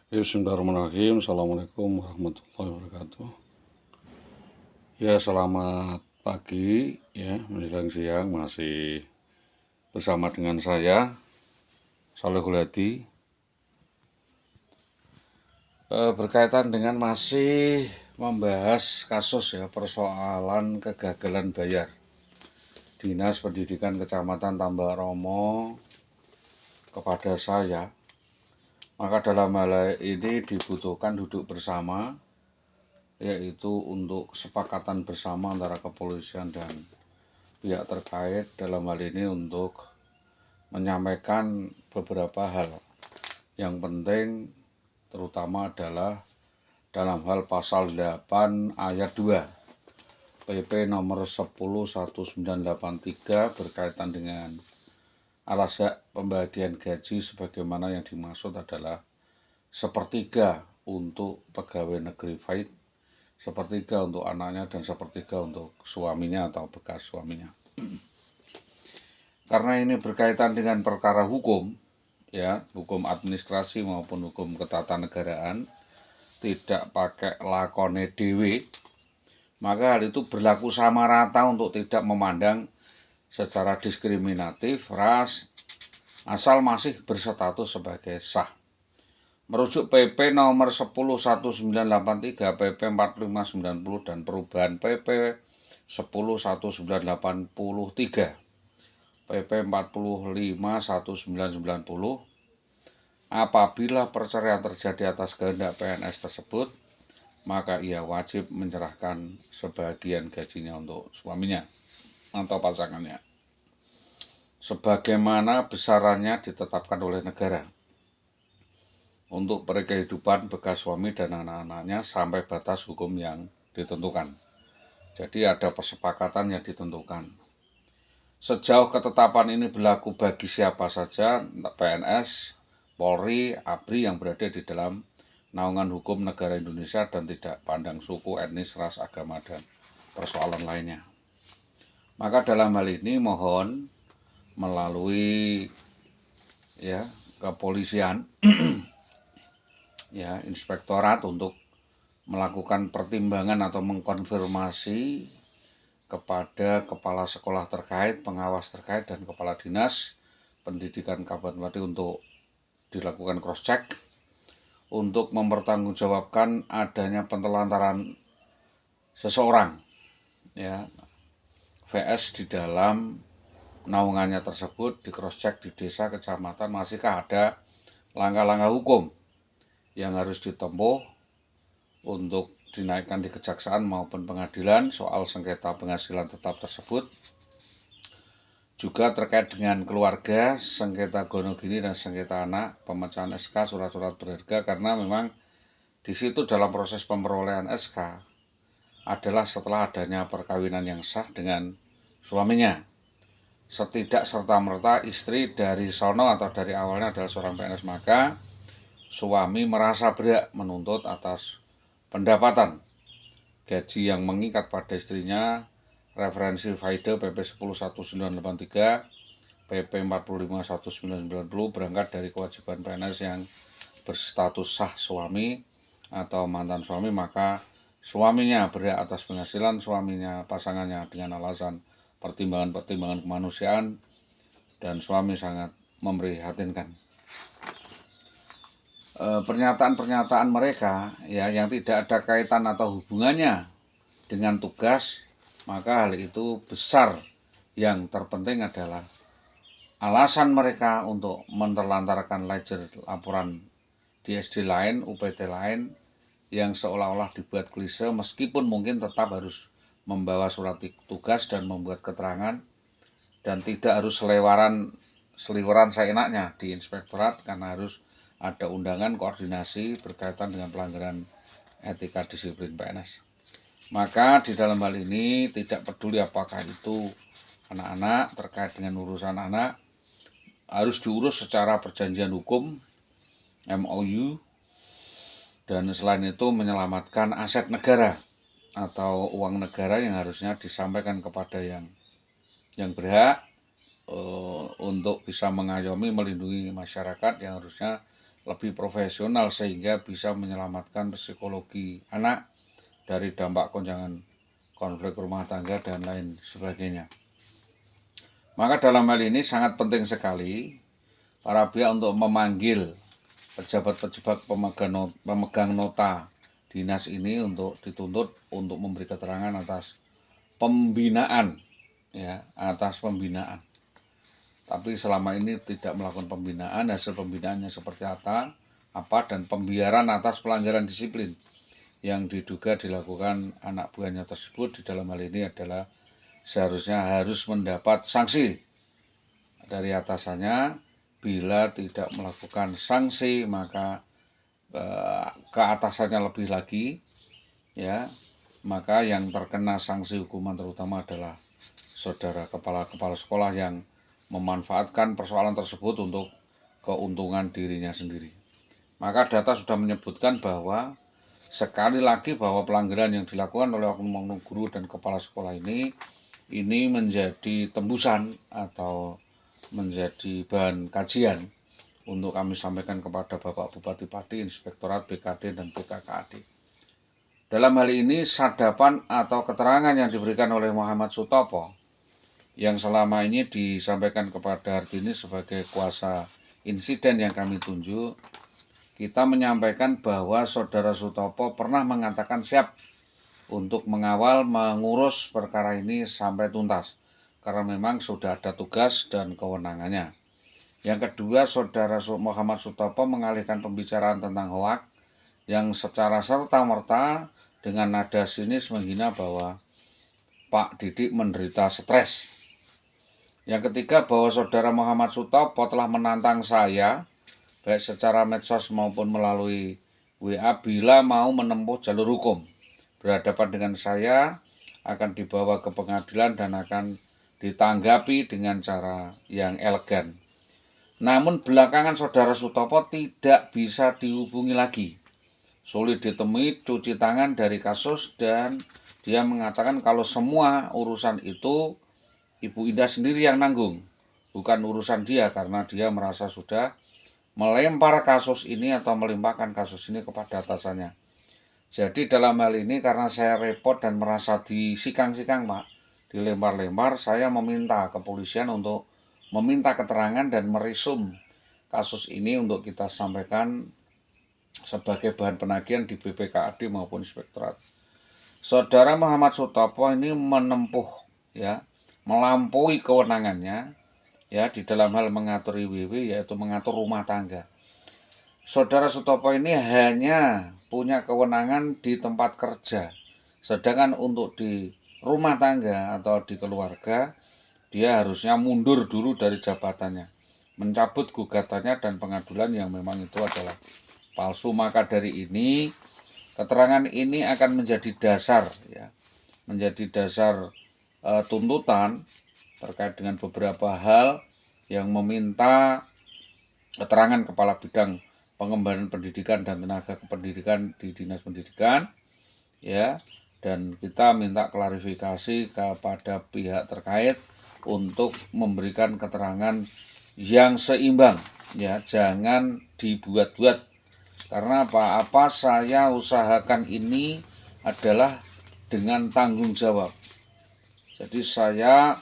Bismillahirrahmanirrahim. Assalamualaikum warahmatullahi wabarakatuh. Ya, selamat pagi ya, menjelang siang masih bersama dengan saya Salehul Hadi. Berkaitan dengan masih membahas kasus ya, persoalan kegagalan bayar Dinas Pendidikan Kecamatan Tambak Romo kepada saya. Maka dalam hal ini dibutuhkan duduk bersama, yaitu untuk kesepakatan bersama antara kepolisian dan pihak terkait dalam hal ini untuk menyampaikan beberapa hal yang penting, terutama adalah dalam hal pasal 8 ayat 2 PP nomor 10/1983 berkaitan dengan alas hak pembagian gaji sebagaimana yang dimaksud adalah sepertiga untuk pegawai negeri Faid, sepertiga untuk anaknya, dan sepertiga untuk suaminya atau bekas suaminya. Karena ini berkaitan dengan perkara hukum, ya, hukum administrasi maupun hukum ketatanegaraan, tidak pakai lakone dewe, maka hal itu berlaku sama rata untuk tidak memandang secara diskriminatif ras, asal masih berstatus sebagai sah. Merujuk PP nomor 10/1983, PP 4590 dan perubahan PP 10/1983, PP 45/1990, apabila perceraian terjadi atas kehendak PNS tersebut, maka ia wajib menyerahkan sebagian gajinya untuk suaminya atau pasangannya, sebagaimana besarannya ditetapkan oleh negara untuk kehidupan bekas suami dan anak-anaknya sampai batas hukum yang ditentukan. Jadi ada persepakatan yang ditentukan. Sejauh ketetapan ini berlaku bagi siapa saja, PNS, Polri, ABRI yang berada di dalam naungan hukum negara Indonesia dan tidak pandang suku, etnis, ras, agama, dan persoalan lainnya. Maka dalam hal ini mohon melalui ya kepolisian ya inspektorat untuk melakukan pertimbangan atau mengkonfirmasi kepada kepala sekolah terkait, pengawas terkait, dan kepala dinas pendidikan Kabupaten untuk dilakukan cross check untuk mempertanggungjawabkan adanya penelantaran seseorang ya VS di dalam naungannya tersebut, di cross check di desa, kecamatan, masihkah ada langkah-langkah hukum yang harus ditempuh untuk dinaikkan di kejaksaan maupun pengadilan soal sengketa penghasilan tetap tersebut. Juga terkait dengan keluarga, sengketa gonogini dan sengketa anak, pemecahan SK, surat-surat berharga, karena memang di situ dalam proses pemperolehan SK adalah setelah adanya perkawinan yang sah dengan suaminya. Setidak serta-merta istri dari sono atau dari awalnya adalah seorang PNS, maka suami merasa berhak menuntut atas pendapatan gaji yang mengikat pada istrinya, referensi FAIDE PP 10/1983, PP 45/1990 berangkat dari kewajiban PNS yang berstatus sah suami atau mantan suami, maka suaminya berhak atas penghasilan suaminya, pasangannya, dengan alasan pertimbangan-pertimbangan kemanusiaan, dan suami sangat memprihatinkan. Pernyataan-pernyataan mereka ya yang tidak ada kaitan atau hubungannya dengan tugas, maka hal itu besar. Yang terpenting adalah alasan mereka untuk menelantarkan ledger laporan di SD lain, UPT lain, yang seolah-olah dibuat klise, meskipun mungkin tetap harus membawa surat tugas dan membuat keterangan, dan tidak harus seliweran seenaknya di inspektorat, karena harus ada undangan koordinasi berkaitan dengan pelanggaran etika disiplin PNS. Maka di dalam hal ini tidak peduli apakah itu anak-anak, terkait dengan urusan anak harus diurus secara perjanjian hukum, MOU, dan selain itu menyelamatkan aset negara atau uang negara yang harusnya disampaikan kepada yang berhak untuk bisa mengayomi, melindungi masyarakat yang harusnya lebih profesional sehingga bisa menyelamatkan psikologi anak dari dampak konflik rumah tangga dan lain sebagainya. Maka dalam hal ini sangat penting sekali para pihak untuk memanggil pejabat-pejabat pemegang nota dinas ini untuk dituntut untuk memberi keterangan atas pembinaan, ya, atas pembinaan. Tapi selama ini tidak melakukan pembinaan, hasil pembinaannya seperti apa dan pembiaran atas pelanggaran disiplin yang diduga dilakukan anak buahnya tersebut di dalam hal ini adalah seharusnya harus mendapat sanksi dari atasannya. Bila tidak melakukan sanksi maka ke atasannya lebih lagi, ya, maka yang terkena sanksi hukuman terutama adalah saudara kepala sekolah yang memanfaatkan persoalan tersebut untuk keuntungan dirinya sendiri. Maka data sudah menyebutkan bahwa sekali lagi bahwa pelanggaran yang dilakukan oleh oknum-oknum guru dan kepala sekolah ini menjadi tembusan atau menjadi bahan kajian untuk kami sampaikan kepada Bapak Bupati Pati, Inspektorat BKD dan BKKAD. Dalam hal ini sadapan atau keterangan yang diberikan oleh Muhammad Sutopo yang selama ini disampaikan kepada Hartini sebagai kuasa insiden yang kami tunjuk, kita menyampaikan bahwa saudara Sutopo pernah mengatakan siap untuk mengawal mengurus perkara ini sampai tuntas karena memang sudah ada tugas dan kewenangannya. Yang kedua, saudara Muhammad Sutopo mengalihkan pembicaraan tentang hoak yang secara serta-merta dengan nada sinis menghina bahwa Pak Didik menderita stres. Yang ketiga, bahwa saudara Muhammad Sutopo telah menantang saya baik secara medsos maupun melalui WA bila mau menempuh jalur hukum. Berhadapan dengan saya akan dibawa ke pengadilan dan akan ditanggapi dengan cara yang elegan. Namun belakangan saudara Sutopo tidak bisa dihubungi lagi. Sulit ditemui, cuci tangan dari kasus, dan dia mengatakan kalau semua urusan itu Ibu Indah sendiri yang nanggung, bukan urusan dia, karena dia merasa sudah melempar kasus ini atau melimpahkan kasus ini kepada atasannya. Jadi dalam hal ini karena saya repot dan merasa disikang-sikang, Pak, dilempar-lempar, saya meminta kepolisian untuk meminta keterangan dan merisum kasus ini untuk kita sampaikan sebagai bahan penagihan di BPKAD maupun Inspektorat. Saudara Muhammad Sutopo ini menempuh, ya, melampaui kewenangannya, ya, di dalam hal mengatur IWW, yaitu mengatur rumah tangga. Saudara Sutopo ini hanya punya kewenangan di tempat kerja, sedangkan untuk di rumah tangga atau di keluarga dia harusnya mundur dulu dari jabatannya, mencabut gugatannya dan pengaduan yang memang itu adalah palsu. Maka dari ini keterangan ini akan menjadi dasar, ya, menjadi dasar tuntutan terkait dengan beberapa hal yang meminta keterangan kepala bidang pengembangan pendidikan dan tenaga kependidikan di Dinas Pendidikan, ya, dan kita minta klarifikasi kepada pihak terkait untuk memberikan keterangan yang seimbang, ya, jangan dibuat-buat. Karena apa saya usahakan ini adalah dengan tanggung jawab. Jadi saya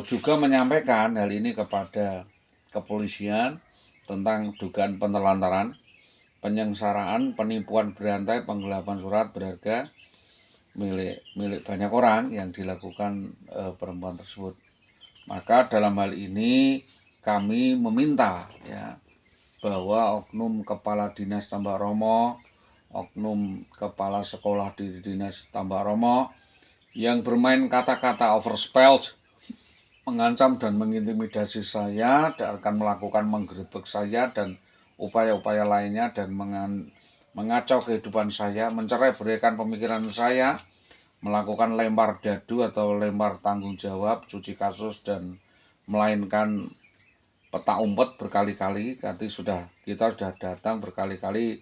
juga menyampaikan hal ini kepada kepolisian tentang dugaan penelantaran, penyengsaraan, penipuan berantai, penggelapan surat berharga milik banyak orang yang dilakukan perempuan tersebut. Maka dalam hal ini kami meminta, ya, bahwa oknum kepala dinas Tambak Romo, oknum kepala sekolah di Dinas Tambak Romo yang bermain kata-kata overspelled, mengancam dan mengintimidasi saya dan akan melakukan menggerebek saya dan upaya-upaya lainnya dan mengacau kehidupan saya, mencerai-beraikan pemikiran saya, melakukan lempar dadu atau lempar tanggung jawab, cuci kasus, dan melainkan peta umpet berkali-kali. Kita sudah datang berkali-kali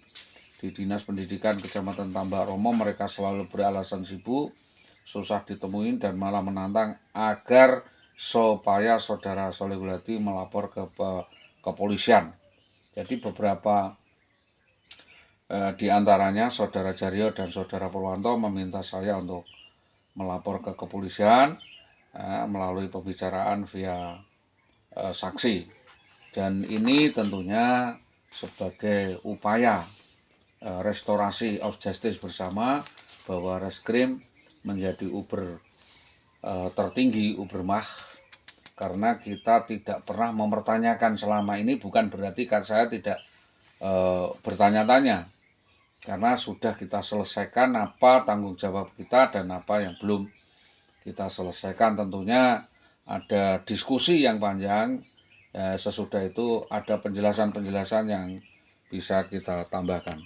di Dinas Pendidikan Kecamatan Tambak Romo, mereka selalu beralasan sibuk, susah ditemuin, dan malah menantang agar supaya saudara Solehul Hadi melapor ke kepolisian. Jadi beberapa di antaranya Saudara Jaryo dan Saudara Purwanto meminta saya untuk melapor ke kepolisian melalui pembicaraan via saksi. Dan ini tentunya sebagai upaya restorasi of justice bersama, bahwa Reskrim menjadi Uber tertinggi, Ubermach, karena kita tidak pernah mempertanyakan selama ini. Bukan berarti kan saya tidak bertanya-tanya, karena sudah kita selesaikan apa tanggung jawab kita dan apa yang belum kita selesaikan. Tentunya ada diskusi yang panjang, sesudah itu ada penjelasan-penjelasan yang bisa kita tambahkan.